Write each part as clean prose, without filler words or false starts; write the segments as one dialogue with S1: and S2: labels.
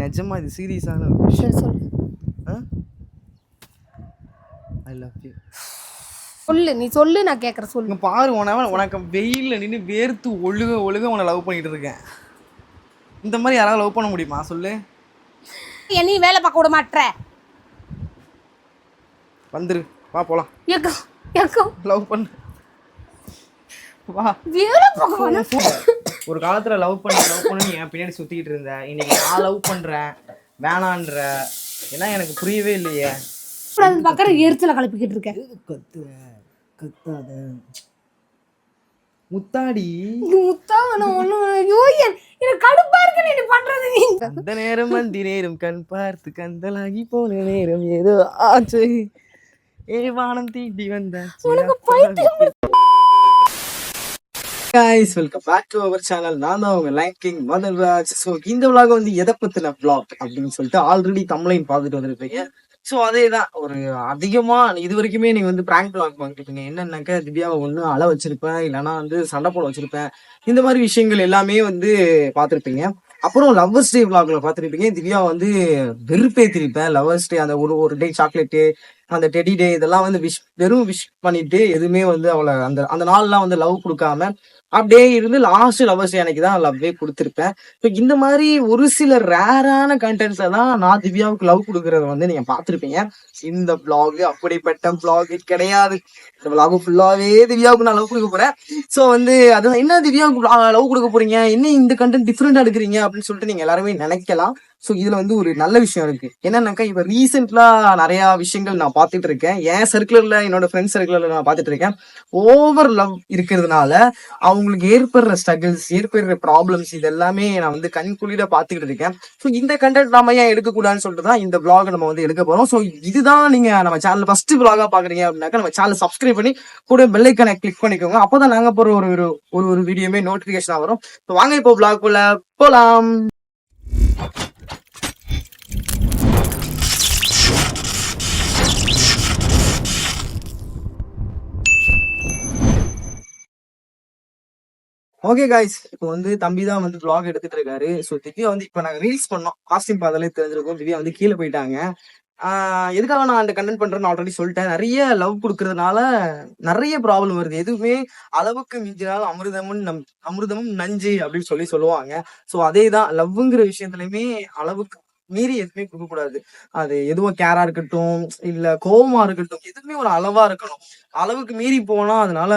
S1: நிஜமா இது சீரியஸான ஒரு விஷயம்.
S2: சொல்லு.
S1: ஐ லவ் யூ.
S2: சொல்லு, நீ சொல்லு, நான் கேட்குறேன். சொல்லு.
S1: இங்கே பாரு, உனக்கு வெயிலில் நின்று வேர்த்து ஒழுக உன்னை லவ் பண்ணிட்டு இருக்கேன். இந்த மாதிரி யாராவது லவ் பண்ண முடியுமா சொல்லு?
S2: நீ வேலை பார்க்க விட மாட்ற.
S1: வந்துரு, வா போலாம். லவ் பண்ணு, வா.
S2: வேலை பார்க்க
S1: ஒரு காலத்தில் லவ் பண்ணி என் பின்னாடி சுற்றிக்கிட்டு இருந்தேன். இன்னைக்கு நான் லவ் பண்ணுறேன் வேணான்ற ஏன்னா எனக்கு புரியவே இல்லையே.
S2: பக்கம் எரிச்சலை கலப்பிக்கிட்டு இருக்கேன்.
S1: கத்தாத முத்தாடி அந்த நேரம் மந்தி நேரம் கண் பார்த்து கந்தலாகி போன நேரம் ஏதோ ஆச்சு வானம் தீண்டி வந்த. guys, welcome back to our channel. நான் தான் உங்க லைன் கிங் மதன்ராஜ். ஸோ இந்த vlog வந்து எதை பத்தின vlog அப்படின்னு சொல்லிட்டு ஆல்ரெடி தமிழையும் பார்த்துட்டு வந்திருப்பீங்க. ஸோ அதே தான் ஒரு அதிகமா இது வரைக்குமே நீங்க வந்து பிராங்க் vlog பார்த்துருப்பீங்க. என்னன்னாக்கா திவ்யாவை ஒன்று அழ வச்சிருப்பேன், இல்லைன்னா வந்து சண்டை போட வச்சிருப்பேன். இந்த மாதிரி விஷயங்கள் எல்லாமே வந்து பார்த்துருப்பீங்க. அப்புறம் லவ்வர்ஸ் டே vlogல பார்த்துருப்பீங்க. திவ்யா வந்து வெறுப்பேத்திருப்பேன். லவ்வர்ஸ் டே அந்த ஒரு டே சாக்லேட்டு, அந்த டெடி டே இதெல்லாம் வந்து வெறும் விஷ் பண்ணிட்டு எதுவுமே வந்து அவளை அந்த நாள்லாம் வந்து லவ் கொடுக்காம அப்படியே இருந்து லாஸ்ட் லவ்வர்ஸ் டே அன்னைக்கு தான் லவ்வே கொடுத்துருப்பேன். ஸோ இந்த மாதிரி ஒரு சில ரேரான கண்டென்ட்ஸ்ல தான் நான் திவ்யாவுக்கு லவ் கொடுக்கறத வந்து நீங்க பார்த்துருப்பீங்க. இந்த vlog அப்படிப்பட்ட vlog கிடையாது. இந்த vlog ஃபுல்லாவே திவ்யாவுக்கு நான் லவ் கொடுக்க போறேன். ஸோ வந்து அதுதான் என்ன திவ்யாவுக்கு லவ் கொடுக்க போறீங்க, என்ன இந்த கண்டென்ட் டிஃப்ரெண்டா எடுக்கிறீங்க அப்படின்னு சொல்லிட்டு நீங்க எல்லாருமே நினைக்கலாம். ஸோ இதுல வந்து ஒரு நல்ல விஷயம் இருக்கு. என்னன்னாக்கா இப்ப ரீசெண்ட்லா நிறைய விஷயங்கள் நான் பார்த்துட்டு இருக்கேன். என் சர்க்கிள்ல என்னோட ஃப்ரெண்ட்ஸ் சர்க்கிள்ல நான் பார்த்துட்டு இருக்கேன். ஓவர் லவ் இருக்கிறதுனால அவங்களுக்கு ஏற்படுற ஸ்ட்ரகிள்ஸ், ஏற்படுற ப்ராப்ளம்ஸ் இது எல்லாமே நான் வந்து கண்குளிர பார்த்துக்கிட்டு இருக்கேன். ஸோ இந்த கண்டென்ட் நாம ஏன் எடுக்கக்கூடாதுன்னு சொல்லிட்டு தான் இந்த vlog நம்ம வந்து எடுக்க போறோம். ஸோ இதுதான் நீங்க நம்ம சேனல் ஃபர்ஸ்ட் vlog-ஆ பாக்குறீங்க அப்படின்னாக்கா நம்ம சேனல் சப்ஸ்கிரைப் பண்ணி கூட பெல் ஐக்கானை கிளிக் பண்ணிக்கோங்க. அப்போதான் நாங்க போற ஒரு வீடியோமே நோட்டிபிகேஷனா வரும். ஸோ வாங்க இப்போ vlog குள்ள போலாம். ஓகே காய்ஸ், இப்போ வந்து தம்பி தான் வந்து vlog எடுத்துட்டு இருக்காரு. ஸோ திவ்யா வந்து இப்போ நாங்கள் ரீல்ஸ் பண்ணோம், காஸ்டியூம் பார்த்தாலே தெரிஞ்சிருக்கும். திவ்யா வந்து கீழே போயிட்டாங்க. எதுக்காக நான் அந்த கண்டென்ட் பண்றேன்னு ஆல்ரெடி சொல்லிட்டேன். நிறைய லவ் கொடுக்கறதுனால நிறைய ப்ராப்ளம் வருது. எதுவுமே அளவுக்கு மிஞ்சினால் அமிர்தமும் நஞ்சு அப்படின்னு சொல்லுவாங்க. ஸோ அதே தான் லவ்ங்கிற விஷயத்துலயுமே அளவுக்கு மீறி எதுவுமே கொடுக்க கூடாது. அது எதுவும் கேரா இருக்கட்டும், இல்ல கோவமா இருக்கட்டும், எதுவுமே ஒரு அளவா இருக்கணும். அளவுக்கு மீறி போனா அதனால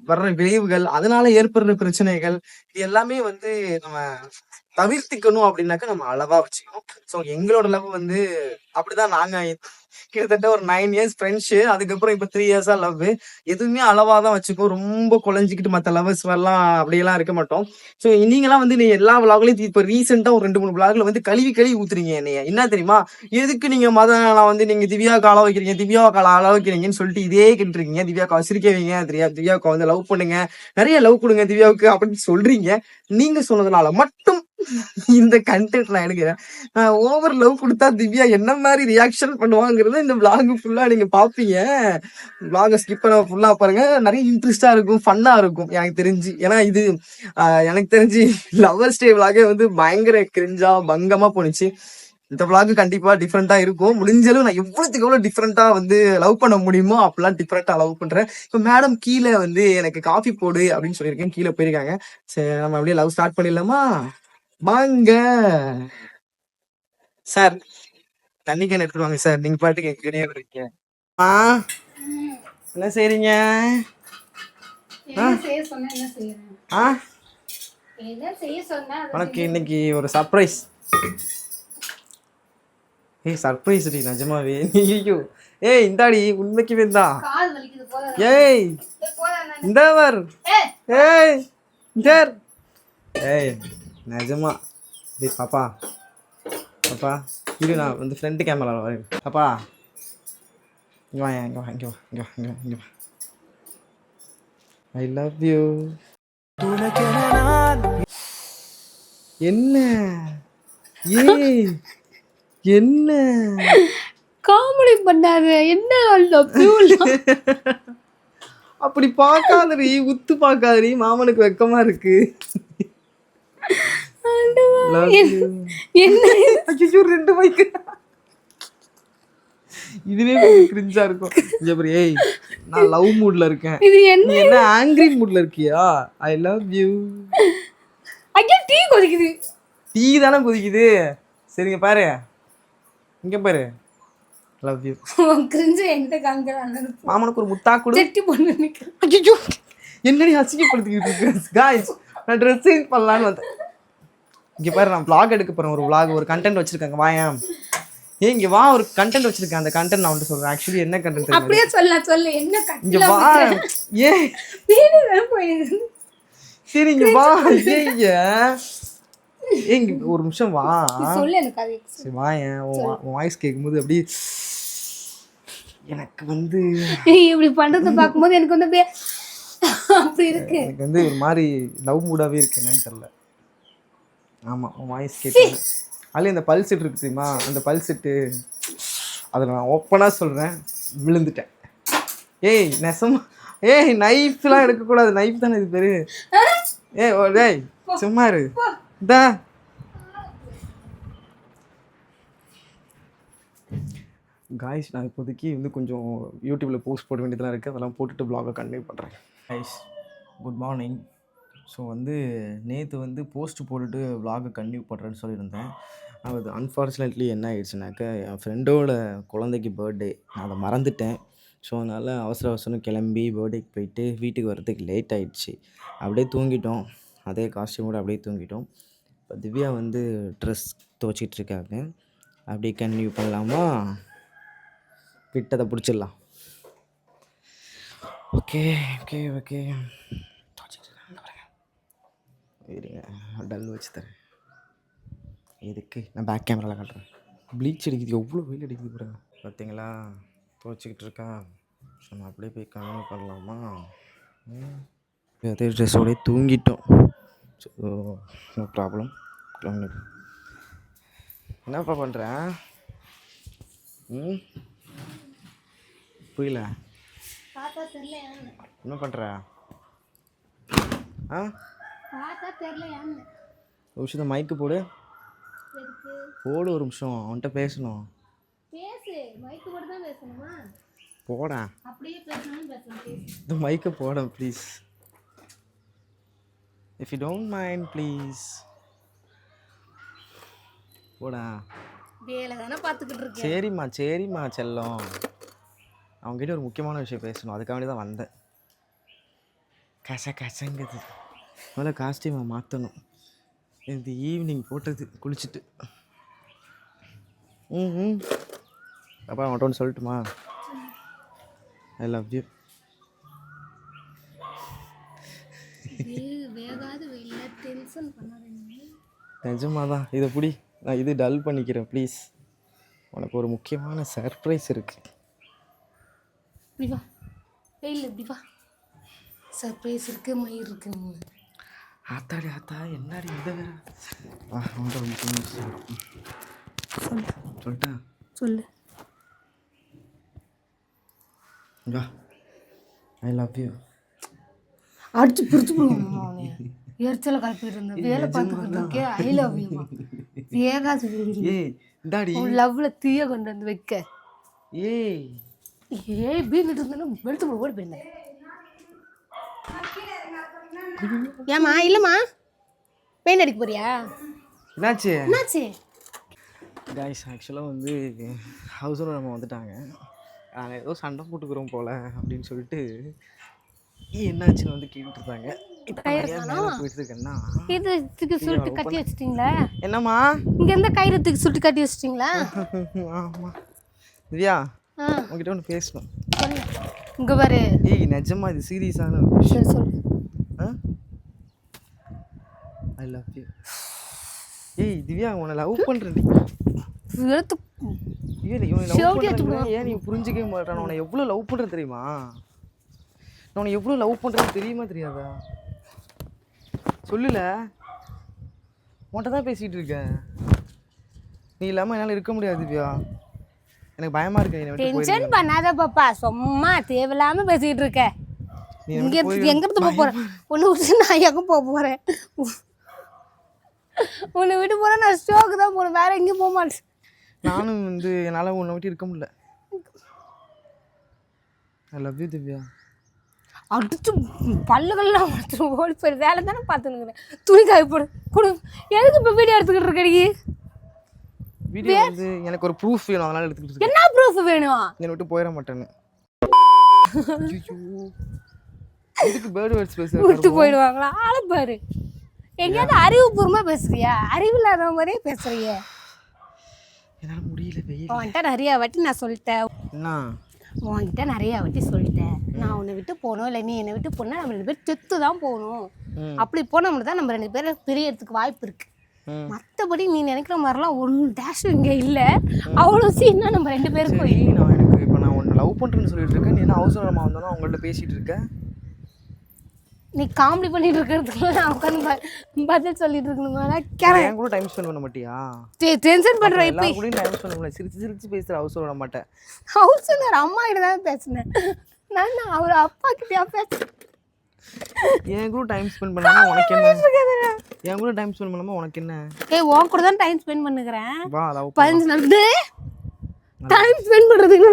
S1: வர்ற விளைவுகள், அதனால ஏற்படுற பிரச்சனைகள் இது எல்லாமே வந்து நம்ம தவிர்த்துக்கணும். அப்படின்னாக்கா நம்ம அளவா வச்சுக்கணும். ஸோ எங்களோட லவ் வந்து அப்படிதான். நாங்க கிட்டத்தட்ட ஒரு 9 years ஃப்ரெண்ட்ஸு, அதுக்கப்புறம் இப்போ 3 years லவ். எதுவுமே அளவா தான் வச்சுக்கோ. ரொம்ப குழஞ்சிக்கிட்டு மற்ற லவ்வர்ஸ் எல்லாம் அப்படியெல்லாம் இருக்க மாட்டோம். ஸோ நீங்களாம் வந்து நீ எல்லா விளாக்லையும் இப்போ ரீசெண்டா ஒரு 2-3 விளாக்ல வந்து கழுவி ஊத்துறீங்க என்னைய. என்ன தெரியுமா, எதுக்கு நீங்க நான் வந்து நீங்க திவ்யாவுக்கு அள வைக்கிறீங்க, திவ்யாவுக்கு அள வைக்கிறீங்கன்னு சொல்லிட்டு இதே கேட்டுருக்கீங்க. திவ்யாவுக்கு சிரிக்க வைங்க, திவ்யாவுக்கு வந்து லவ் பண்ணுங்க, நிறைய லவ் கொடுங்க திவ்யாவுக்கு அப்படின்னு சொல்றீங்க. நீங்க சொன்னதுனால மட்டும் இந்த கண்டென்ட் நான் எடுக்கிறேன். ஓவர் லவ் கொடுத்தா திவ்யா என்ன மாதிரி ரியாக்ஷன் பண்ணுவாங்கிறத இந்த vlog ஃபுல்லா நீங்க பாப்பீங்க. vlog ஸ்கிப் பண்ண ஃபுல்லா பாருங்க. நிறைய இன்ட்ரெஸ்டா இருக்கும், ஃபன்னா இருக்கும் எனக்கு தெரிஞ்சு. ஏன்னா இது எனக்கு தெரிஞ்சு லவ்வர்ஸ் டே vlog வந்து பயங்கர கிரிஞ்சா பங்கமா போனுச்சு. இந்த vlog கண்டிப்பா டிஃப்ரெண்டா இருக்கும். முடிஞ்சளவு நான் எவ்வளவு டிஃப்ரெண்டா வந்து லவ் பண்ண முடியுமோ அப்பெல்லாம் டிஃப்ரெண்டா லவ் பண்றேன். இப்போ மேடம் கீழே வந்து எனக்கு காஃபி போடு அப்படின்னு சொல்லியிருக்கேன், கீழே போயிருக்காங்க. சரி, நம்ம அப்படியே லவ் ஸ்டார்ட் பண்ணிடலாமா? வாங்க சார், தண்ணி கேன் எடுத்துட்டு வாங்க சார். நீங்க பாட்டுக்கு கிடையாது இருக்கீங்க. என்ன செய்றீங்க? உனக்கு இன்னைக்கு ஒரு சர்ப்ரைஸ். சர்ப்ரைஸ் டி நிஜமாவே. ஐயோ ஏய் இந்தாடி, உண்மைக்குமே தான். ஏய் இந்தவர், ஏய் இந்தர், ஏய் நிஜமா. டேய் பாப்பா இது நான் வந்து ஃப்ரண்ட் கேமரா வரேன். பாப்பா இங்க வா. ஐ லவ் யூ. என்ன ஏய் என்ன
S2: காமெடி பண்ணாத. என்ன
S1: அப்படி பார்க்காதடி, உத்து பார்க்காதடி, மாமனுக்கு வெக்கமா இருக்கு.
S2: ஆண்டவா.
S1: Love you.
S2: என்ன
S1: ஐயோ 2 மைக். இதுவே கொஞ்சம் கிரிஞ்சா இருக்கும். இங்க பாரு ஏய் நான் லவ் மூட்ல இருக்கேன்.
S2: இது என்ன?
S1: நீ என்ன ஆங்கிரி மூட்ல இருக்கியா? ஐ லவ் யூ.
S2: ஐயா டீ கொதிக்குது.
S1: டீ தானே கொதிக்குது. சரிங்க பாரு. இங்க பாரு. Love you.
S2: கிரிஞ்சு என்கிட்ட காமிக்கிறாங்க.
S1: மாமனுக்கு ஒரு முத்தா கொடு.
S2: செட்டி பொண்ணு நிக்கிறேன்.
S1: ஐயோ என்னடி அசிங்கப்படுத்திக்கிட்டு இருக்கு காய்ஸ். நான் ட்ரெஸ் சேஞ்ச் பண்ணலான்னு வந்தேன். இங்க பாரு நான் vlog எடுக்க போறேன். ஒரு vlog ஒரு கண்டென்ட் வச்சிருக்காங்க. வாயேன். ஏய் இங்க வா ஒரு கண்டென்ட் வச்சிருக்கேன். அந்த கண்டென்ட் நான் வந்து சொல்றேன். ஆக்சுவலி என்ன கண்டென்ட் தெரியுமா?
S2: அப்படியே சொல்லு என்ன
S1: இங்க
S2: கட்டல
S1: வா. ஏய்
S2: வீடு வேற போயிடுது.
S1: சரி இங்க வா. ஐயா ஏய் இங்க ஒரு நிமிஷம் வா.
S2: சொல்லு எனக்கு அது.
S1: சரி வாயேன். உன் வாய்ஸ் கேட்கும்போது அப்படி எனக்கு வந்து
S2: இப்படி பண்றத பாக்கும்போது எனக்கு வந்து அப்படியே அப்படி இருக்கு.
S1: எனக்கு வந்து ஒரு மாதிரி லவ் மூடாவே இருக்கு. என்னன்னு தெரியல. ஆமா உன் வாய்ஸ் கேட்குது. அதுல இந்த பல் செட் இருக்கு தெரியுமா? அந்த பல் செட்டு அதை நான் ஓப்பனா சொல்றேன் விழுந்துட்டேன். ஏய் நெசமா ஏய் நைஃப்லாம் எடுக்கக்கூடாது. நைஃப் தானே இது பேரு. ஏய் ஓ டேய் சும்மா இரு. இந்தா காய்ஸ் நான் இப்போதைக்கு வந்து கொஞ்சம் யூடியூப்பில் போஸ்ட் போட வேண்டியதெல்லாம் இருக்குது. அதெல்லாம் போட்டுட்டு ப்ளாகை கண்டினியூ பண்ணுறேன். Guys good morning. ஸோ வந்து நேற்று வந்து போஸ்ட் போட்டுட்டு வ்ளாகை கண்டினியூ பண்ணுறேன்னு சொல்லியிருந்தேன். அது அன்ஃபார்ச்சுனேட்லி என்ன ஆயிடுச்சுனாக்கா என் ஃப்ரெண்டோட குழந்தைக்கு பர்த்டே. நான் அதை மறந்துட்டேன். ஸோ அதனால் அவசர அவசரம் கிளம்பி பர்த்டேக்கு போயிட்டு வீட்டுக்கு வரதுக்கு லேட் ஆகிடுச்சு. அப்படியே தூங்கிட்டோம். அதே காஸ்டியூமோடு அப்படியே தூங்கிட்டோம். இப்போ திவ்யா வந்து ட்ரெஸ் துவச்சிட்டு இருக்காங்க. அப்படியே கண்டினியூ பண்ணலாமா? விட்டதை பிடிச்சிடலாம். ஓகே ஓகே ஓகே இருங்க டல் வச்சு தரேன். எதுக்கு நான் பேக் கேமராவில் காட்டுறேன். ப்ளீச் அடிக்குது. எவ்வளோ வெயில் அடிக்குது பாருங்க. பார்த்தீங்களா துவச்சிக்கிட்டு இருக்கா. ஸோ நான் அப்படியே போய் கண்டினியூ பண்ணலாமா? அதே ட்ரெஸ்ஸோடய தூங்கிட்டோம். So no problem. என்னப்பா பண்ணுறேன்? புரியல. என்ன பண்ணுற? ஆ ஒரு நிமிஷம் மைக்கு போடு. போடு ஒரு நிமிஷம். அவன்கிட்ட பேசணும். போடா இந்த மைக்கை போட please. If you don't mind please போடா. சரிம்மா சரிம்மா செல்லம். அவங்ககிட்ட ஒரு முக்கியமான விஷயம் பேசணும். அதுக்காக வேண்டி தான் வந்தேன். கசங்குது. முதல்ல காஸ்டியூமை மாற்றணும். இது ஈவினிங் போட்டது குளிச்சுட்டு. அப்பா அவன்கிட்ட ஒன்று சொல்லட்டுமா? ஐ லவ் யூ. நிஜமாக தான். இதை பிடி. நான் இது டல் பண்ணிக்கிறேன் ப்ளீஸ். உனக்கு ஒரு முக்கியமான சர்ப்ரைஸ் இருக்குது.
S2: சர்ப்ரைஸ் இருக்கு. மயிர் இருக்கு.
S1: ஆத்தாடி ஆத்தா என்னடி இதை வேற. அவன்கிட்ட ஒரு முக்கியமான விஷயம் சொல்லிட்டா?
S2: சொல்லு.
S1: ஐ லவ் யூ.
S2: அடிச்சு பிடிச்சு போடுவோம். எரிச்சல கலப்பிட்டு இருந்தேன். வேலை பார்த்துக்கிட்டு இருக்கேன். ஐ லவ் யூ. ஏகாசு லவ்ல தீய கொண்டு வந்து வைக்க. பீந்துட்டு இருந்தேன்னா வெளுத்து போட ஓடி போயிருந்தேன். ஏமா இல்லம்மா பெயிண்ட் அடிக்க போறியா? என்னாச்சு?
S1: கைஸ் ஆக்சுவலாக வந்து ஹவுஸ் ஓனர் நம்ம வந்துட்டாங்க. நாங்கள் ஏதோ சண்டை போட்டுக்கிறோம் போல் அப்படின்னு சொல்லிட்டு என்னாச்சுன்னு வந்து கேட்டுட்டு இருப்பாங்க. போயிட்டு இருக்கேன்னா
S2: கயிறுத்துக்கு சுருட்டி கட்டி வச்சிட்டீங்களா?
S1: என்னம்மா
S2: இங்க இருந்து கயிறுத்துக்கு சுருட்டி கட்டி வச்சிட்டீங்களா?
S1: ஆமாம் திவ்யா உங்ககிட்ட ஒன்று பேசணும்.
S2: இங்க பாரு.
S1: ஏய் நிஜமா இது சீரியஸான
S2: சரி சொல்லு.
S1: ஐ லவ் யூ. ஏய் திவ்யா உன்னை லவ் பண்ணுறேன். ஏன் நீ புரிஞ்சிக்கவே மாட்டேன். உன்னை எவ்வளோ லவ் பண்ணுறேன் தெரியுமா? நான் உன்னை எவ்வளோ லவ் பண்ணுறேன்னு தெரியுமா தெரியாதா? சொல்லல. உன்கிட்ட தான் பேசிகிட்டு இருக்கேன். நீ இல்லாமல் என்னால் இருக்க முடியாது திவ்யா. எனக்கு பயமாக இருக்கு.
S2: டென்ஷன் பண்ணாத பாப்பா. சும்மா தேவையில்லாமல் பேசிக்கிட்டு இருக்க. எங்க இருந்து போக போகிறேன்? ஒன்று விட்டு நான் எங்கே போக போகிறேன்? உன்னை விட்டு போனா நான் ஸ்டோக்கு தான் போறேன், வேற எங்கேயும் போக மாட்டேன்.
S1: நானும் வந்து என்னால் உன்னை விட்டு இருக்க முடியல. ஐ லவ் யூ திவ்யா.
S2: அடிச்சு பல்லுகள்லாம் ஓடி போய் வேலை தானே பார்த்துனுக்குறேன். துணி காய போடு கொடு. எதுக்கு இப்போ வீடியோ எடுத்துக்கிட்டு இருக்க நீ?
S1: வீடியோ வந்து எனக்கு ஒரு ப்ரூஃப் வேணும், அதனால எடுத்துக்கிட்டு இருக்கேன்.
S2: என்ன ப்ரூஃப் வேணும்?
S1: என்னை விட்டு போயிட மாட்டேன்னு. இதுக்கு பேர்டு வேர்ட்ஸ் பேசுறேன்.
S2: விட்டு போயிடுவாங்களா? ஆளை பாரு, எங்கேயாவது அறிவுபூர்வமா பேசுறியா? அறிவு இல்லாத மாதிரியே பேசுறிய.
S1: என்னால முடியல.
S2: உன்கிட்ட நிறைய வாட்டி நான் சொல்லிட்டேன்.
S1: என்ன?
S2: உன்கிட்ட நிறைய வாட்டி சொல்லிட்டேன், நான் உன்னை விட்டு போகணும் இல்லை நீ என்னை விட்டு போனா நம்ம 2 பேர் செத்து தான் போகணும். அப்படி போனோம்னா தான் நம்ம 2 பேரும் பிரியறதுக்கு வாய்ப்பு இருக்கு. மற்றபடி நீ நினைக்கிற மாதிரிலாம் ஒன்று டேஷ் இங்கே இல்லை. அவ்வளோ சீனா நம்ம 2 பேருக்கும்.
S1: நான் எனக்கு இப்போ நான் உன்னை லவ் பண்ணுறேன்னு சொல்லிட்டு இருக்கேன், நீ என்ன அவசரமாக வந்தாலும் அவங்கள்ட்ட பேசிட்டு இருக்கேன்.
S2: நீ காமெடி பண்ணிட்டு இருக்கிறதுக்குள்ள நான் உட்காந்து பதில் சொல்லிட்டு இருக்கணுமா?
S1: என் கூட டைம் ஸ்பெண்ட் பண்ண மாட்டியா?
S2: டென்ஷன் பண்றேன். இப்போ
S1: கூட டைம் ஸ்பெண்ட் பண்ண சிரிச்சு சிரிச்சு பேசுற அவசரம் விட மாட்டேன்.
S2: ஹவுஸ் ஓனர் அம்மா கிட்ட தான் பேசினேன் நான், அவர் அப்பா கிட்டயா பேசுறேன்.
S1: என் கூட டைம் ஸ்பெண்ட் பண்ணாம உனக்கு என்ன? என் கூட டைம் ஸ்பெண்ட் பண்ணாம உனக்கு என்ன?
S2: ஏய் உன் கூட தான் டைம் ஸ்பெண்ட் பண்ணுகிறேன்.
S1: வா லவ்
S2: 15 நாள் டைம் ஸ்பெண்ட் பண்றதுக்கு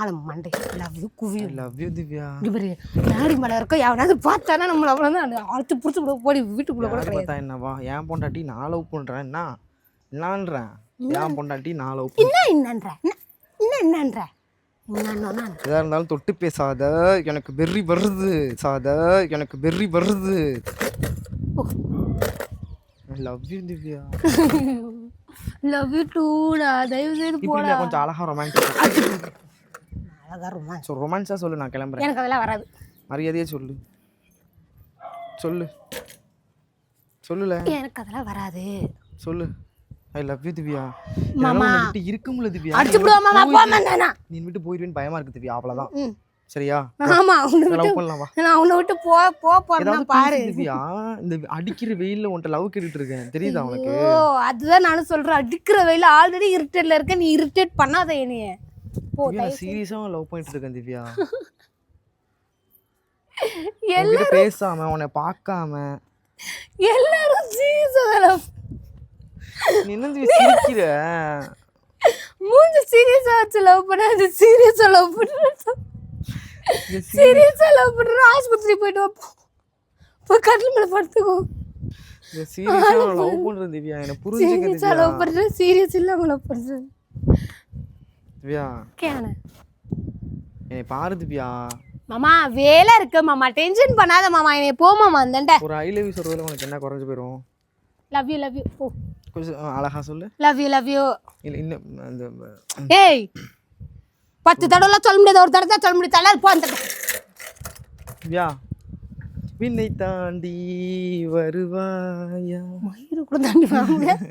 S2: ஆலம் மண்டை. லவ் யூ குவி.
S1: Love you Divya.
S2: இப்படி நாடி மலை இருக்க எவனாவது பார்த்தானா நம்மள அவ்வளோதான் அழுத்து பிடிச்சி கூட போடி வீட்டுக்குள்ள கூட கிடையாது.
S1: பார்த்தா என்னவா? என் பொண்டாட்டி நான் லவ் பண்றேன். என்னன்றேன்? என் பொண்டாட்டி நான் லவ்
S2: என்னன்ற என்னன்ற
S1: எதா இருந்தாலும் தொட்டு பேசாத, எனக்கு வெறி வருது சாத, எனக்கு வெறி வருது. Love you Divya.
S2: Love you Doda. தயவு செய்து போடா.
S1: கொஞ்சம் அழகா ரொமான்டிக்.
S2: அழகா ரொமான்ஸ்.
S1: ரொமான்ஸா சொல்லு, நான் கிளம்புறேன்.
S2: எனக்கு அதெல்லாம் வராது.
S1: மரியாதையே சொல்லு. சொல்லு சொல்லுல.
S2: எனக்கு அதெல்லாம் வராது.
S1: சொல்லு. ஐ லவ் யூ திவ்யா.
S2: மாமா
S1: விட்டு இருக்க முடியல திவ்யா.
S2: அடிச்சு விடுவா மாமா. போமாட்டேனா?
S1: நீ விட்டு போயிடுவேன்னு பயமா இருக்கு திவ்யா, அவ்வளவுதான். சரியா?
S2: ஆமா உன்னை
S1: லவ்
S2: விட்டு
S1: பண்ணலாம் வா.
S2: நான் உன்னை விட்டு போறேன் பாரு
S1: திவ்யா. இந்த அடிக்கிற வெயில்ல உன்ட்ட லவ் கேட்டுட்டு இருக்கேன், தெரியுதா உனக்கு?
S2: ஓ அதுதான் நானும் சொல்றேன். அடிக்கிற வெயில ஆல்ரெடி இரிட்டேட்ல இருக்க, நீ இரிட்டேட் பண்ணாத என்னைய. போ.
S1: நான் சீரியஸா லவ் பண்ணிட்டு இருக்கேன் திவ்யா.
S2: எல்லாரும்
S1: பேசாம உன்னை பார்க்காம
S2: எல்லாரும் சீரியஸா லவ்.
S1: நீ என்ன சிரிக்கிற?
S2: மூஞ்ச சீரியஸா வச்சு லவ் பண்ண, அது சீரியஸா லவ் பண்ற. சீரியஸா லவ் பண்ற. ஆஸ்பத்திரி போயிட்டு வா. போ கட்டில் மேல படுத்துக்கோ.
S1: சீரியஸா லவ் பண்றேன் திவ்யா, என்ன புரிஞ்சுக்க திவ்யா.
S2: சீரியஸா லவ் பண்ற, சீரியஸ் இல்ல லவ் பண்ற
S1: திவ்யா.
S2: கேன
S1: என்னை பாரு திவ்யா.
S2: மாமா வேலை இருக்கு மாமா, டென்ஷன் பண்ணாத மாமா. என்னை போ மாமா. அந்தண்ட
S1: ஒரு ஐ லவ் யூ சொல்றதுல உனக்கு என்ன குறைஞ்சு போயிடும்?
S2: லவ் யூ போ.
S1: கொஞ்சம் அழகா சொல்லு.
S2: லவ் யூ
S1: இல்ல இன்னும் அந்த
S2: ஏய் 10 தடவை சொல்ல முடியாது, ஒரு தடவை சொல்ல முடியாது. தலை போ அந்த
S1: திவ்யா. விண்ணை தாண்டி வருவாயா?
S2: மயிறு கூட தாண்டி வர முடியாது.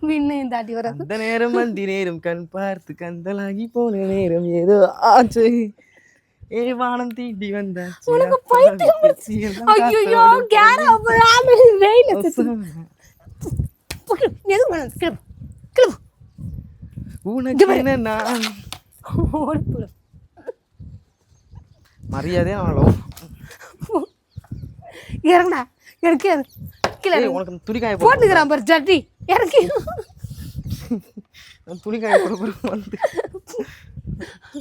S2: விண்ணையும் தாண்டி வர.
S1: அந்த நேரம் வந்தி நேரம் கண் பார்த்து கந்தலாகி போன நேரம் ஏதோ ஆச்சு. ஏ வானம் தீண்டி வந்த
S2: உனக்கு பைத்தியம். ஐயோ கேர அப்பறாமே வெயில சுத்து. எது வேணும்? கிளம்பு கிளம்பு.
S1: உனக்கு என்ன நான்
S2: ஓடி போ.
S1: மரியாதையா நான் லவ்.
S2: இறங்கடா எனக்கு கீழே.
S1: உனக்கு துணி காய
S2: போட்டுக்கிறான் பாரு ஜட்டி. இறங்கி
S1: துணி காய போட வந்து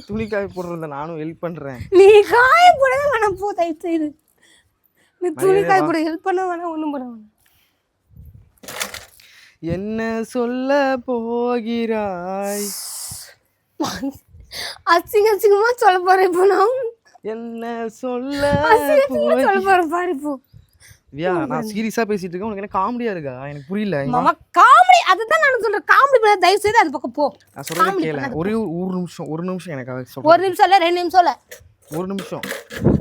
S1: துணி காய போடுறத நானும் ஹெல்ப் பண்றேன்.
S2: நீ காய போடவே வேணாம். போ தயவு செய்து. நீ துணி காய போட ஹெல்ப் பண்ண வேணாம், ஒன்றும் பண்ண வேணாம்.
S1: என்ன சொல்ல போகிறாய்?
S2: அசிங்கமா சொல்ல போறேன் இப்போ. நான்
S1: என்ன சொல்ல
S2: சொல்ல போறேன் பாரு இப்போ.
S1: வியா, நான் சீரியஸா பேசிட்டு இருக்கேன், உனக்கு என்ன காமெடியா இருக்கா? எனக்கு புரியல
S2: மாமா. காமெடி அதுதான் நான் சொல்றேன். காமெடி பண்ண தயவு செய்து அந்த பக்கம் போ.
S1: நான் சொல்றேன் கேளு. ஒரே ஒரு நிமிஷம் எனக்காக சொல்றேன்.
S2: 1 நிமிஷம் இல்ல 2 நிமிஷம் இல்ல.
S1: 1 நிமிஷம்.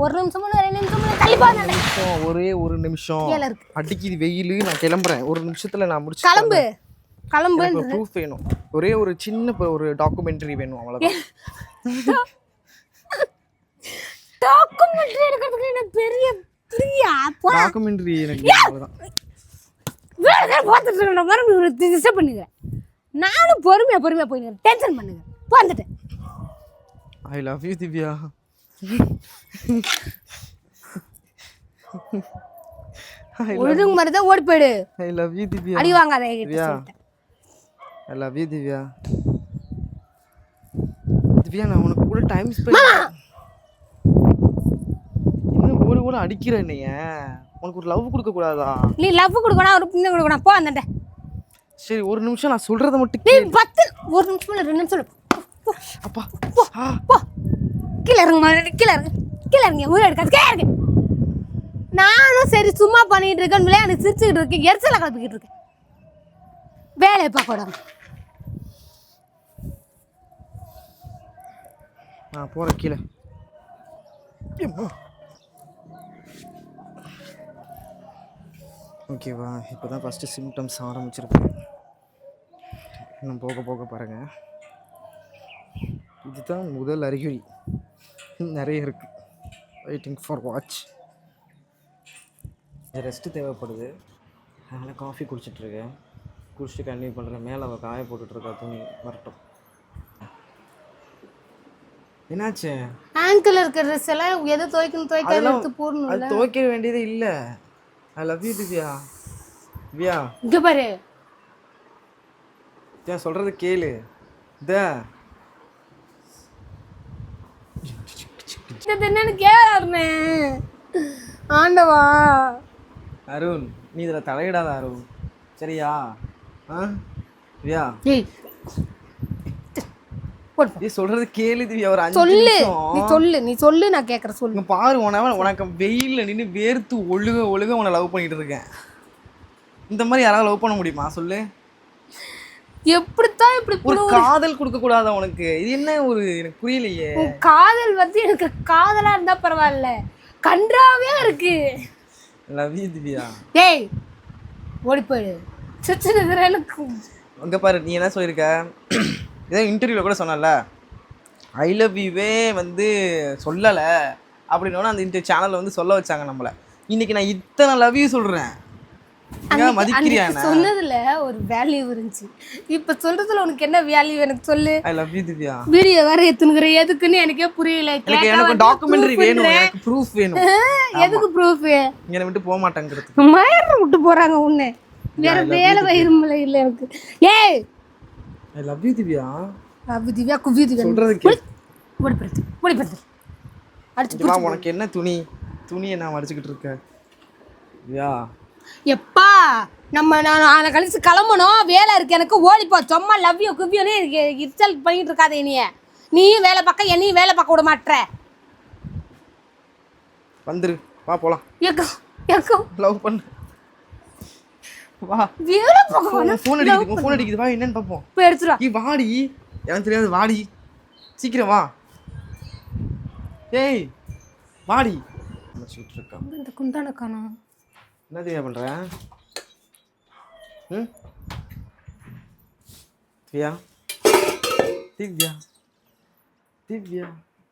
S2: 1 நிமிஷம் இல்ல 2 நிமிஷம் இல்ல. தள்ளி போ.
S1: ஒரே 1 நிமிஷம். அடிக்குது வெயில், நான் கிளம்புறேன். 1 நிமிஷத்துல நான் முடிச்சு
S2: கிளம்பு. கிளம்பு.
S1: ப்ரூஃப் வேணும். ஒரே ஒரு சின்ன ஒரு டாக்குமெண்ட்ரி வேணும், அவ்வளவுதான்.
S2: டாக்குமெண்ட்ரி எடுக்கிறதுக்கு என்ன பெரிய பிரியா?
S1: டாக்குமெண்ட்ரி எனக்கு அவ்வளவுதான்.
S2: வேற பார்த்துட்டு இருக்கற மாதிரி ஒரு டிஸ்டர்ப் பண்ணுங்க. நானும் பொறுமையா போயிடுங்க. டென்ஷன் பண்ணுங்க. போ வந்துட்டு.
S1: ஐ லவ் யூ திவ்யா.
S2: ஒழுங்கு மாதிரி தான் ஓடி போயிடு.
S1: ஐ லவ் யூ திவ்யா.
S2: அடி வாங்காத என்கிட்ட
S1: திவ்யா
S2: சொல்லிட்டேன்.
S1: ஐ லவ் யூ திவ்யா. திவ்யா நான் உனக்கு கூட டைம் ஸ்பெண்ட் இன்னும் ஓடி ஓட அடிக்கிற என்னைய. உனக்கு ஒரு லவ் கொடுக்க கூடாதா?
S2: நீ லவ் கொடுக்கணும் ஒரு பின்ன கொடுக்கணும் போ அந்தண்ட.
S1: சரி ஒரு நிமிஷம் நான் சொல்றத மட்டும்
S2: நீ
S1: கேளு.
S2: 1 நிமிஷம் இல்ல 2 நிமிஷம்
S1: அப்பா
S2: போ. கீழ இறங்கு மாதிரி கீழ இறங்க ஊர் எடுக்காது கீழ இறங்கு. நானும் சரி சும்மா பண்ணிட்டு இருக்கேன் விளையாண்டு சிரிச்சுக்கிட்டு இருக்கேன் எரிச்சல கலப்பிக்கிட்டு இருக்கேன். வேலையை பார்க்க விடாம.
S1: நான் போறேன் கீழே. ஓகேவா இப்போ தான் ஃபஸ்ட்டு சிம்டம்ஸ் ஆரம்பிச்சிருக்கு. இன்னும் போக போக பாருங்கள். இதுதான் முதல் அறிகுறி. நிறைய இருக்குது. Waiting for watch. ரெஸ்ட்டு தேவைப்படுது. அதனால் காஃபி குடிச்சிட்ருக்கேன். குடிச்சிட்டு கண்டினியூ பண்ணுறேன். மேலே அவள் காய போட்டுட்ருக்கா துணி வரட்டும். என்னாச்சு?
S2: ஆங்கிள் இருக்கிற ட்ரெஸ் எல்லாம் எது துவைக்கணும் எடுத்து போடணும்.
S1: அது துவைக்க வேண்டியதே இல்லை. ஐ லவ் யூ திவ்யா. திவ்யா
S2: இங்க பாரு.
S1: ஏன் சொல்றது கேளு.
S2: என்னன்னு கேளுமே ஆண்டவா.
S1: அருண் நீ இதில் தலையிடாத அருண், சரியா? திவ்யா நீ சொல்றது கேளு திவ்யா. ஒரு 5
S2: சொல்லு நீ சொல்லு நான் கேட்குறேன். சொல்லு.
S1: பாரு உனக்கு வெயிலில் நின்று வேர்த்து ஒழுக உன்னை லவ் பண்ணிட்டு இருக்கேன். இந்த மாதிரி யாராவது லவ் பண்ண முடியுமா சொல்லு?
S2: எப்படித்தான் இப்படி
S1: ஒரு காதல் கொடுக்க கூடாதா உனக்கு? இது என்ன ஒரு எனக்கு புரியலையே.
S2: காதல் வந்து எனக்கு காதலா இருந்தா பரவாயில்ல, கன்றாவே இருக்கு.
S1: Love you Divya.
S2: டேய் ஓடி போயிடு. எனக்கு
S1: அங்க பாரு நீ என்ன சொல்லியிருக்க, ஏதோ இன்டர்வியூவில் கூட சொன்னல ஐ லவ் யூவே வந்து சொல்லலை அப்படின்னா அந்த சேனலில் வந்து சொல்ல வச்சாங்க நம்மளை. இன்னைக்கு நான் இத்தனை லவ் யூ சொல்கிறேன். மதிக்கிறியா?
S2: சொன்னதுல ஒரு வேல்யூ இருந்துச்சு, இப்ப சொல்றதுல உனக்கு என்ன வேல்யூ எனக்கு சொல்லு.
S1: ஐ லவ் யூ திவ்யா.
S2: வீடியோ வேற எத்துனுக்குற எதுக்குன்னு எனக்கே புரியல.
S1: எனக்கு டாக்குமெண்ட்ரி வேணும், எனக்கு ப்ரூஃப் வேணும்.
S2: எதுக்கு ப்ரூஃப்?
S1: இங்க விட்டு போக மாட்டேங்கிறது.
S2: மயற விட்டு போறாங்க உன்னை. வேற வேலை வயிறுமல இல்ல எனக்கு. ஏய்
S1: ஐ love you Divya.
S2: Love Divya குவி திவ்யா
S1: சொல்றது கேளு.
S2: ஓடி போடு
S1: அடிச்சு வா. உனக்கு என்ன துணியை நான் மடிச்சுக்கிட்டு இருக்கேன் திவ்யா.
S2: எப்பா நான் கழிச்சு கிளம்பணும், வேலை இருக்கு எனக்கு. ஓடிப்போ. சும்மா லவ் யூ குவியோன்னு இன்சல்ட் பண்ணிட்டு இருக்காத என்னைய. நீயும் வேலை பார்க்க என்னையும் வேலை பார்க்க விட மாட்ற.
S1: வந்துரு வா போலாம்.
S2: ஏக்கோ
S1: லவ் பண்ணு வா.
S2: வேலை பார்க்க
S1: ஃபோன் அடிக்குது வா என்னன்னு பாப்போம்.
S2: போய் எடுத்துடா.
S1: வாடி, எனக்கு தெரியாது வாடி, சீக்கிரம் வா. ஏய் வாடி.
S2: இந்த குண்டான காணோம்.
S1: என்ன திவ்யா பண்ற? திவ்யா திவ்யா திவ்யா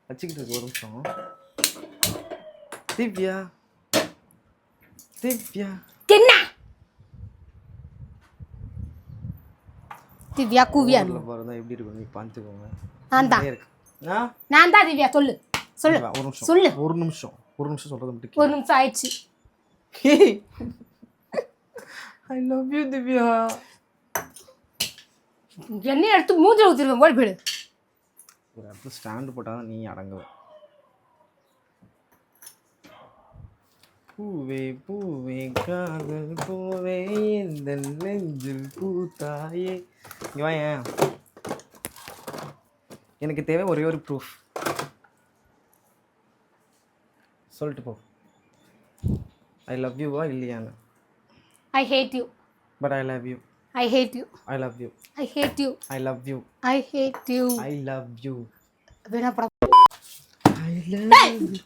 S1: வச்சுக்கிட்டு இருக்கு. ஒரு நிமிஷம். திவ்யா திவ்யா
S2: என்ன திவ்யா குவியா
S1: பாருங்க எப்படி இருக்கும் நீ பார்த்துக்கோங்க.
S2: நான் தான் திவ்யா. சொல்லு
S1: ஒரு நிமிஷம்
S2: சொல்லு.
S1: ஒரு நிமிஷம் சொல்றது மட்டும்.
S2: ஒரு நிமிஷம் ஆயிடுச்சு.
S1: ஐ லவ் யூ திவ்யா.
S2: என்னையும் எடுத்து மூஞ்சில ஊத்திடுவேன். ஓடி போயிடு.
S1: ஒரு இடத்துல ஸ்டாண்டு போட்டாதான் நீ அடங்குவ. பூவே பூவே காதல் பூவே இந்த நெஞ்சில் பூத்தாயே. இங்க வாயேன். எனக்கு தேவை ஒரே ஒரு ப்ரூஃப். சொல்லிட்டு போ. ஐ லவ் யூவா இல்லையான்னு.
S2: ஐ had you.
S1: But I love you.
S2: I had you.
S1: I love you.
S2: I had you.
S1: I love you.
S2: I had you.
S1: I love you.
S2: வேணா பட.
S1: ஐ லவ் யூ.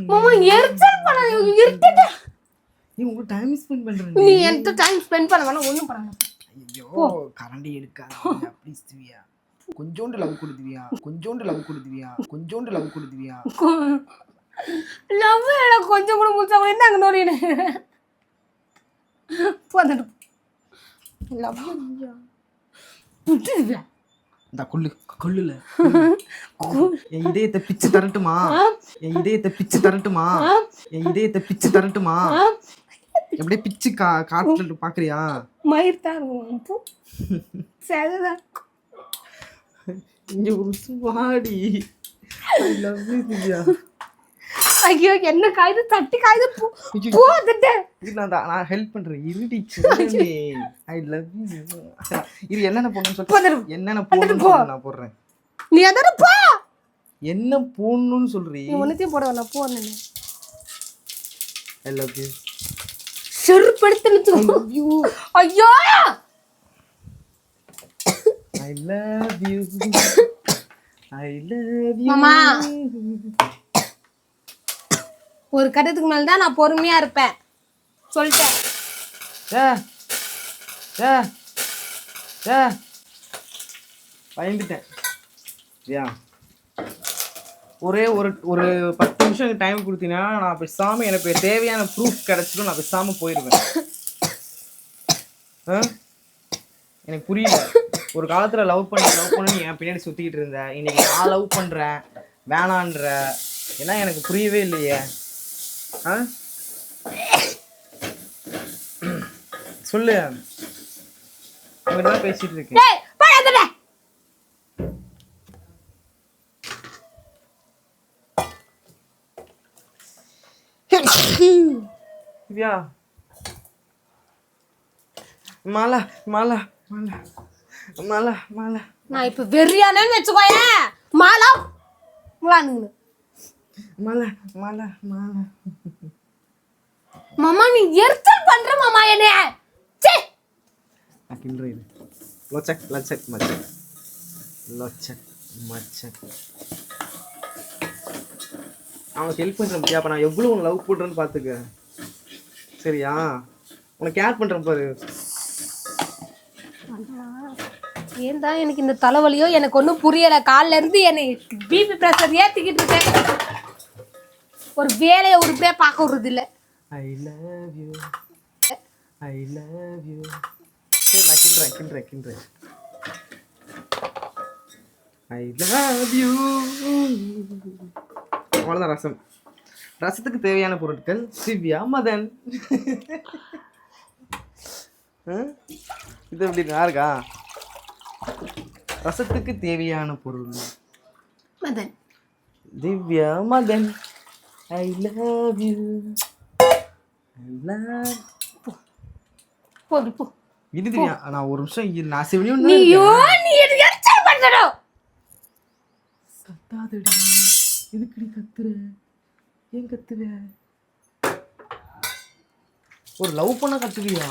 S2: மாமா எரிச்சல் பண்ண இருட்டிட்ட.
S1: நீ உங்க டைம் ஸ்பெண்ட் பண்ற.
S2: நீ எந்த டைம் ஸ்பெண்ட் பண்ண வேணா ஒண்ணும் பண்ண வேணாம்.
S1: ஐயோ கரண்டி எடுக்காத ப்ளீஸ் திவ்யா. கொஞ்சோண்டு லவ் கொடுத்துவியா?
S2: லவ் எனக்கு கொஞ்சம் கூட முழுசா கூட என்ன அங்க நோரினே போந்துட்டு லவ் யூ புடிச்சிருவியா
S1: இந்த கொள்ளுல என் இதயத்தை பிச்சு தரட்டுமா, என் இதயத்தை பிச்சு தரட்டுமா, என் இதயத்தை பிச்சு தரட்டுமா, எப்படியே பிச்சு காட்டு பாக்குறியா?
S2: மயிர் தான் இருக்கும் சரிதான்.
S1: இங்க ஒரு சுவாடி. I love you Divya.
S2: ஐயோ என்ன காயுது தட்டி காயுது போதுட்ட.
S1: நான் ஹெல்ப் பண்றேன் இருடி. ஐ லவ் யூ. இது என்னென்ன போடணும்னு சொல்லு. என்னென்ன போடணும் நான் போடுறேன்.
S2: நீ அதற போ.
S1: என்ன போடணும்னு சொல்றீ?
S2: நீ ஒண்ணுத்தையும் போட வேணாம் போ நான்.
S1: ஐ love you.
S2: செருப்படுத்து. I love you. ஐயோ
S1: I love you. I love you.
S2: மாமா ஒரு கட்டத்துக்கு மேல தான் நான் பொறுமையா இருப்பேன் சொல்லிட்டேன்.
S1: பயந்துட்டேன். ஒரே ஒரு 10 நிமிஷம் டைம் கொடுத்தீங்கன்னா நான் பேசாம எனக்கு தேவையான ப்ரூஃப் கிடைச்சிடும். நான் பேசாம போயிடுவேன். எனக்கு புரியல. ஒரு காலத்துல லவ் பண்ணி என் பின்னாடி சுத்திக்கிட்டு இருந்தேன். இன்னைக்கு நான் லவ் பண்றேன் வேணான்ற ஏன்னா எனக்கு புரியவே இல்லையே. சொல்லு. உங்ககிட்ட பேசிட்டு இருக்கேன். திவ்யா மாலா மாலா மாலா மாலா மாலா.
S2: நான் இப்ப வெறியானேன்னு வச்சுக்கோயேன். மாலா முலானுங்க.
S1: மாலா மாலா மாலா.
S2: மாமா நீ எர்த்தல் பண்ற மாமா என்ன? சே
S1: அக்கின்றே. லோச்சக் லச்சக் மச்சக். லோச்சக் மச்சக். அவனுக்கு ஹெல்ப் பண்றேன் பாத்தியா? அப்ப நான் எவ்வளவு உன் லவ் பண்றேன்னு பாத்துக்க. சரியா? உனக்கு கேர் பண்றேன் பாரு.
S2: ஏன்டா எனக்கு இந்த தலைவலியோ எனக்கு ஒன்றும் புரியலை. காலில இருந்து என்னை பிபி ப்ரெஷர் ஏற்றிக்கிட்டு இருக்கேன். ஒரு வேலையை உருப்படியாக பார்க்க விடுறது இல்லை.
S1: ஐ love you. I love you. சரி நான் கிண்டுறேன். ஐ லவ் யூ. அவ்வளோதான் ரசம். ரசத்துக்கு தேவையான பொருட்கள் திவ்யா மதன். இது எப்படி இருக்கா? ரசத்துக்கு தேவையான பொருள்
S2: Madan.
S1: Divya Madan. I love you.
S2: போ.
S1: இது திவ்யா நான் ஒரு நிமிஷம் நான் சிவனியும்
S2: நீயோ நீ என்ன எர்ச்சல் பண்றடோ.
S1: கத்தாதடி. எதுக்குடி கத்துற? ஏன் கத்துவ? ஒரு லவ் பண்ண கத்துவியா?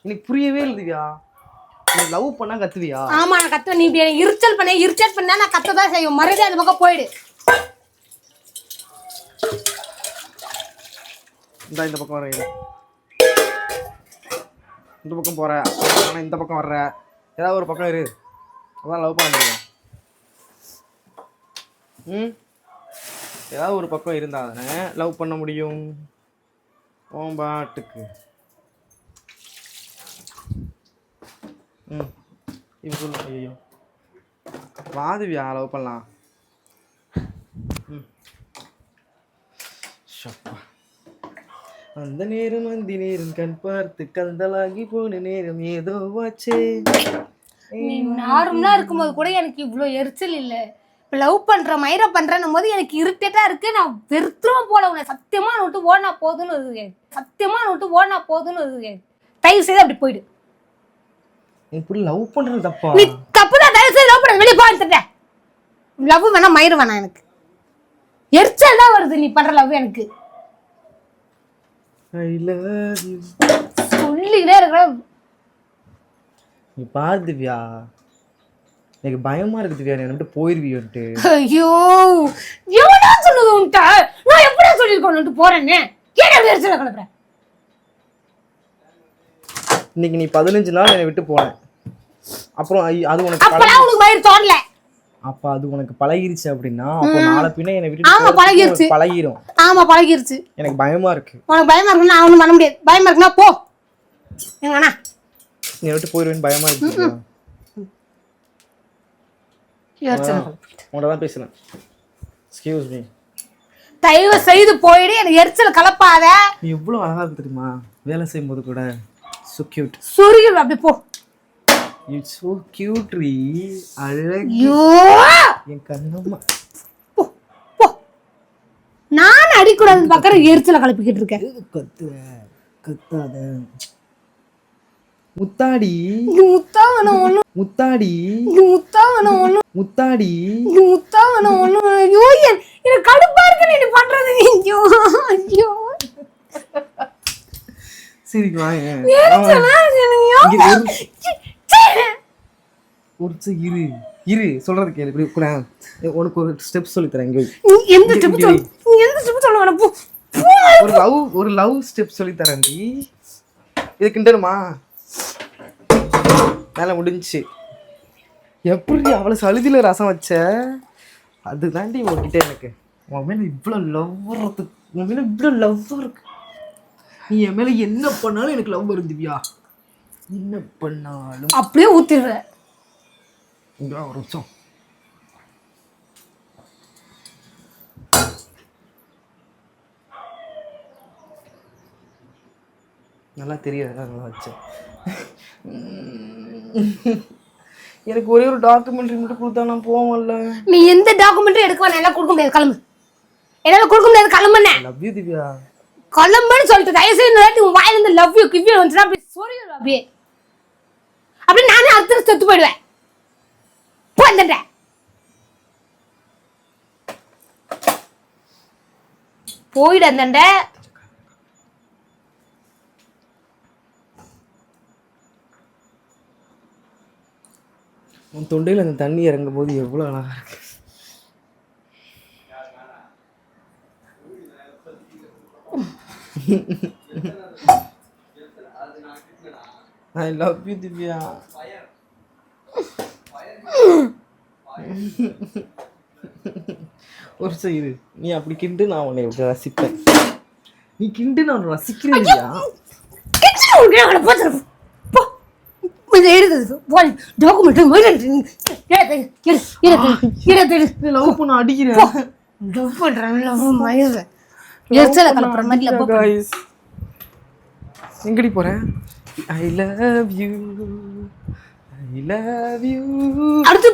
S1: எனக்கு புரியவே இல்லை திவ்யா. நீ லவ் பண்ணா கத்துவியா?
S2: ஆமா நான் கத்துவேன். நீ இருச்சல் பண்ணா நான் கத்ததான் செய்யும். மறுபடியும் அந்த பக்கம் போயிடு.
S1: இந்த பக்கம் வர. இந்த பக்கம் போற. ஆனா இந்த பக்கம் வர்ற. ஏதாவது ஒரு பக்கம் இரு. அதான் லவ் பண்ண முடியும். ஏதாவது ஒரு பக்கம் இருந்தா தானே லவ் பண்ண முடியும். ஓம்பாட்டுக்கு இப்போ சொல்லு. ஐயோ வாதுவியா லவ் பண்ணலாம். அந்த நேரம் கண் பார்த்து கந்தலாகி போன நேரம் ஏதோ வாச்சே.
S2: நீ நார்மலா இருக்கும்போது கூட எனக்கு இவ்வளோ எரிச்சல் இல்லை. இப்போ லவ் பண்ற மயிரை பண்றேன்னும் போது எனக்கு இரிட்டேட்டா இருக்கு. நான் வெறுத்துரும் போல. உன்னை சத்தியமா விட்டு ஓடனா போதுன்னு இருக்கு. தயவு செய்து அப்படி போயிடு.
S1: இப்படி லவ் பண்றது தப்பா?
S2: நீ தப்புதான். தயவு செய்து லவ் பண்ண வெளியே போட்டுட்டேன். லவ் வேணா மயிறு வேணாம். எனக்கு எரிச்சல் தான் வருது நீ பண்ற லவ். எனக்கு
S1: ஐ லவ் யூ
S2: சொல்லிக்கிட்டே இருக்கிற.
S1: நீ பாரு திவ்யா எனக்கு பயமா இருக்கு திவ்யா. நீ வந்துட்டு போயிருவியோன்ட்டு.
S2: ஐயோ எவனா சொல்லுது உன்ட்ட? நான் எப்படியா சொல்லிருக்கோம் போறேன்னு? கேட்ட எரிச்சல கிளப்புறேன்.
S1: இன்னைக்கு நீ 15 நாள் என்னை விட்டு போன. அப்புறம் அது உனக்கு
S2: மயிறு தோணல.
S1: அப்ப அது உனக்கு பழகிருச்சு அப்படின்னா அப்ப நாளை பின்ன என்னை விட்டு பழகிரும்.
S2: ஆமா பழகிருச்சு.
S1: எனக்கு பயமா இருக்கு.
S2: உனக்கு பயமா இருக்குன்னா நான் ஒண்ணும் பண்ண முடியாது. பயமா இருக்குன்னா போ. எங்கண்ணா
S1: நீ விட்டு போயிருவேன்னு பயமா இருக்கு.
S2: எரிச்சல
S1: உன்கிட்ட தான் பேசுனேன். Excuse me.
S2: தயவு செய்து போயிடு, எனக்கு எரிச்சல கலப்பாத.
S1: நீ எவ்வளோ அழகா இருக்கு தெரியுமா வேலை செய்யும்போது கூட. So cute.
S2: சொருகிடு அப்படி போ.
S1: இட்ஸ் ஸோ கியூட் ரீ. அழகு.
S2: ஐயோ
S1: என் கண்ணம்மா.
S2: போ போ. நான் அடிக்கூடாதுன்னு பார்க்குற எரிச்சல கலப்பிக்கிட்டு இருக்கேன்.
S1: கத்தாத முத்தாடி.
S2: இது முத்தாவன ஒண்ணு.
S1: முத்தாடி.
S2: இது முத்தாவன ஒண்ணு.
S1: முத்தாடி.
S2: இது முத்தாவன ஒண்ணு. ஐயோ எனக்கு கடுப்பா இருக்கு நீ பண்றது. ஐயோ ஐயோ
S1: சரி வாங்க.
S2: எரிச்சலா
S1: இரு இரு சொல்றது கேளு. இப்படி கூட உனக்கு ஒரு ஸ்டெப் சொல்லி தரேன். இங்க
S2: எந்த ஸ்டெப் சொல்ல? எந்த ஸ்டெப் சொல்ல வேணாம் போ.
S1: ஒரு லவ் ஸ்டெப் சொல்லி தரேன். இது கிண்டணுமா? மேலே முடிஞ்சிச்சு. எப்படி அவளை சலுதியில் ரசம் வச்ச அது தாண்டி உன்கிட்ட எனக்கு உன் மேலே இவ்வளோ லவ் இருக்கு. உன் மேலே இவ்வளோ லவ் இருக்கு. நீ என் மேலே என்ன பண்ணாலும் எனக்கு லவ் வரும் திவ்யா. என்ன பண்ணாலும்
S2: அப்படியே ஊத்திடுற.
S1: இங்கே ஒரு நிமிஷம். நல்லா தெரியாது. நல்லா வச்சேன். எனக்கு ஒரே ஒரு டாக்குமெண்ட்ரி மட்டும் கொடுத்தா நான் போவேன்ல.
S2: நீ எந்த டாக்குமெண்ட்டும் எடுக்க வேணாம். எல்லாம் கொடுக்க முடியாது. கிளம்பு. என்னால கொடுக்க முடியாது. கிளம்புனே.
S1: Love you Divya.
S2: கிளம்புன்னு சொல்லிட்டு தயவு செய்து உன் வாயில இருந்து லவ் யூ கிவ்யூ வந்துச்சுன்னா அப்படி சொரியும். அப்படியே அப்படியே நானே அடுத்த செத்து போயிடுவேன். போந்துட்டேன். போயிடு அந்தண்ட.
S1: உன் தொண்டையில் அந்த தண்ணி இறங்கும் போது எவ்வளோ அழகா இருக்கு. ஐ லவ் யூ திவ்யா. ஒரு செய்து நீ அப்படி கிண்டு நான் உன்னை இப்படி ரசிப்பேன். நீ கிண்டு நான் ரசிக்கிறேன் இல்லையா? லவ் பண்ண அடிக்கிறேன்.
S2: லவ் பண்றேன். லவ் மயிர் எரிச்சல கலப்புற மாதிரி லவ்
S1: गाइस. எங்கடி போற? ஐ love you. I love you.
S2: அடுத்து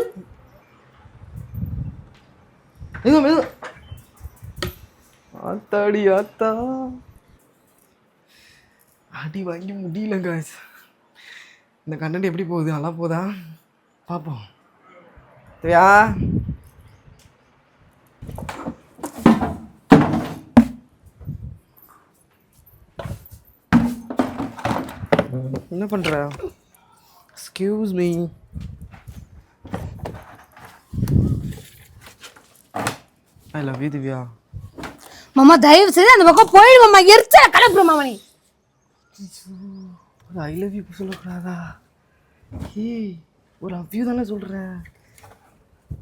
S1: மெது ஆத்தாடி ஆத்தா. அடி வாங்கி முடியல गाइस. இந்த கண்டென்ட் எப்படி போகுது? நல்லா போதா பார்ப்போம். திவ்யா என்ன பண்ற? Excuse me. I love you Divya.
S2: மாமா தயவு செய்து அந்த பக்கம் போயிடு மாமா. எரிச்சல கலப்புற மாமா. நீ
S1: ஒரு ஐ லவ் யூ சொல்லக்கூடாதா? ஏய் ஒரு லவ் யூ தானே சொல்கிறேன்.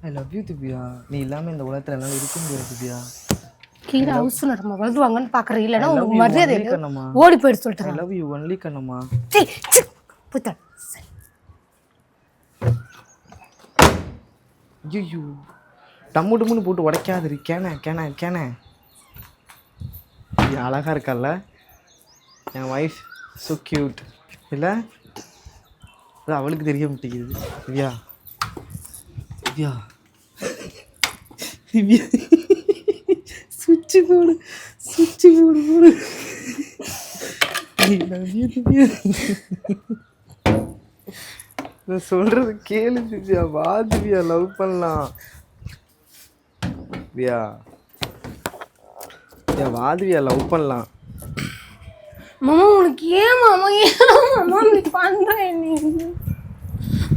S1: ஐ லவ் யூ திவ்யா. நீ இல்லாமல் இந்த உலகத்தில் என்னால் இருக்க முடியாது திவ்யா.
S2: கீழே ஹவுஸ் நம்ம வருதுவாங்கன்னு பார்க்குறேன். இல்லைன்னா உனக்கு மரியாதை ஓடி போயிட்டு சொல்லிட்டு.
S1: ஐ love you only Kannamma.
S2: Buddha
S1: ஐயோ டம்மு டம்முன்னு போட்டு உடைக்காது. கேன கேன கேன. அழகாக இருக்கல்ல என் ஒய்ஃப். ஸோ க்யூட் இல்லை? அது அவளுக்கு தெரிய மாட்டேங்குது. திவ்யா திவ்யா திவ்யா சுவிட்சு போடு சுவிட்சு போடு போடு. திவ்யா நான் சொல்றது கேளு திவ்யா. வா திவ்யா லவ் பண்ணலாம். திவ்யா வா திவ்யா லவ் பண்ணலாம்.
S2: மாமா உனக்கு ஏன் மாமா நீ பண்ற? நீ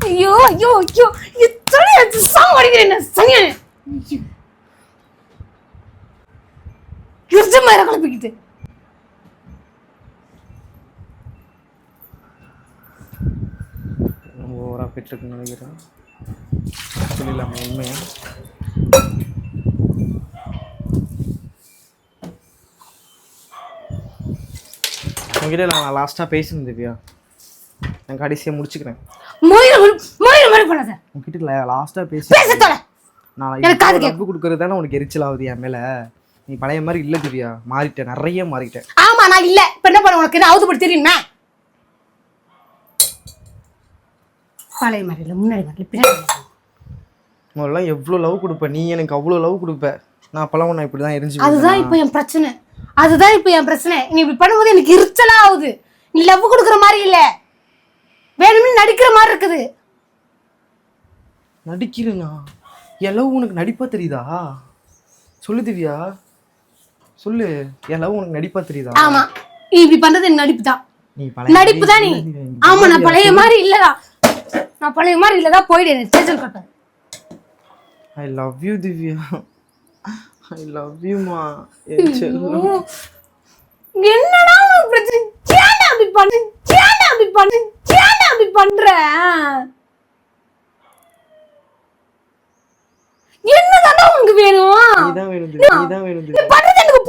S2: ஐயோ ஐயோ ஐயோ எத்தனை சாங் அடிக்கிறேன். சனியா மாதிரி கிளப்பிக்கிட்டு
S1: ஓவரா போயிட்டுருக்குன்னு நினைக்கிறேன். சொல்லிடலாமா உண்மையா? உங்ககிட்ட நான் லாஸ்ட்டாக பேசணும் திவ்யா. நான் கடைசியாக முடிச்சுக்கிறேன்.
S2: நோயிற மாதிரி பண்ணாத.
S1: உன்கிட்ட லாஸ்டா
S2: பேச
S1: பேசி
S2: தொலை.
S1: நான்
S2: எனக்கு காது
S1: லவ் கொடுக்கறது தானே உனக்கு எரிச்சல் ஆகுது என் மேல. நீ பழைய மாதிரி இல்ல திவ்யா, மாறிட்டேன், நிறைய மாறிட்டேன்.
S2: ஆமா நான் இல்ல. இப்ப என்ன பண்ண உனக்கு? என்ன அவுதுபடி தெரியுமா? பழைய மாதிரி இல்ல, முன்னாடி மாதிரி பின்னாடி.
S1: முதல்ல எவ்வளோ லவ் கொடுப்ப நீ, எனக்கு அவ்வளோ லவ் கொடுப்ப. நான் அப்பெல்லாம் உன்னை இப்படி தான் எரிஞ்சு
S2: அதுதான் இப்போ என் பிரச்சனை. அதுதான் இப்போ என் பிரச்சனை. நீ இப்படி பண்ணும்போது எனக்கு எரிச்சலா ஆகுது. நீ லவ் கொடுக்குற மாதிரி இல்ல, வேணும்னு நடிக்கிற மாதிரி இருக்குது.
S1: நடிக்கிறேனா? என் லவ் உனக்கு நடிப்பா தெரியுதா? சொல்லு திவ்யா, சொல்லு. என் லவ் உனக்கு நடிப்பா தெரியுதா?
S2: ஆமா, நீ இப்படி பண்றது எனக்கு நடிப்பு தான்.
S1: நீ பழைய
S2: நடிப்பு தான் நீ. ஆமா, நான் பழைய மாதிரி இல்லதான். நான் பழைய மாதிரி இல்லதான். போயிடு, ஸ்டேஷன் கட்ட.
S1: ஐ love you Divya, I love you மா.
S2: என்னடா உனக்கு பிரச்சனை? ஏன்டா அப்படி பண்ணு? ஏன்டா அப்படி பண்ணு? ஏன்டா அப்படி பண்ற? என்னதான்டா உனக்கு வேணும்?
S1: நீதான் வேணும் திவ்யா, நீதான் வேணும் திவ்யா.
S2: நீ பண்றது எனக்கு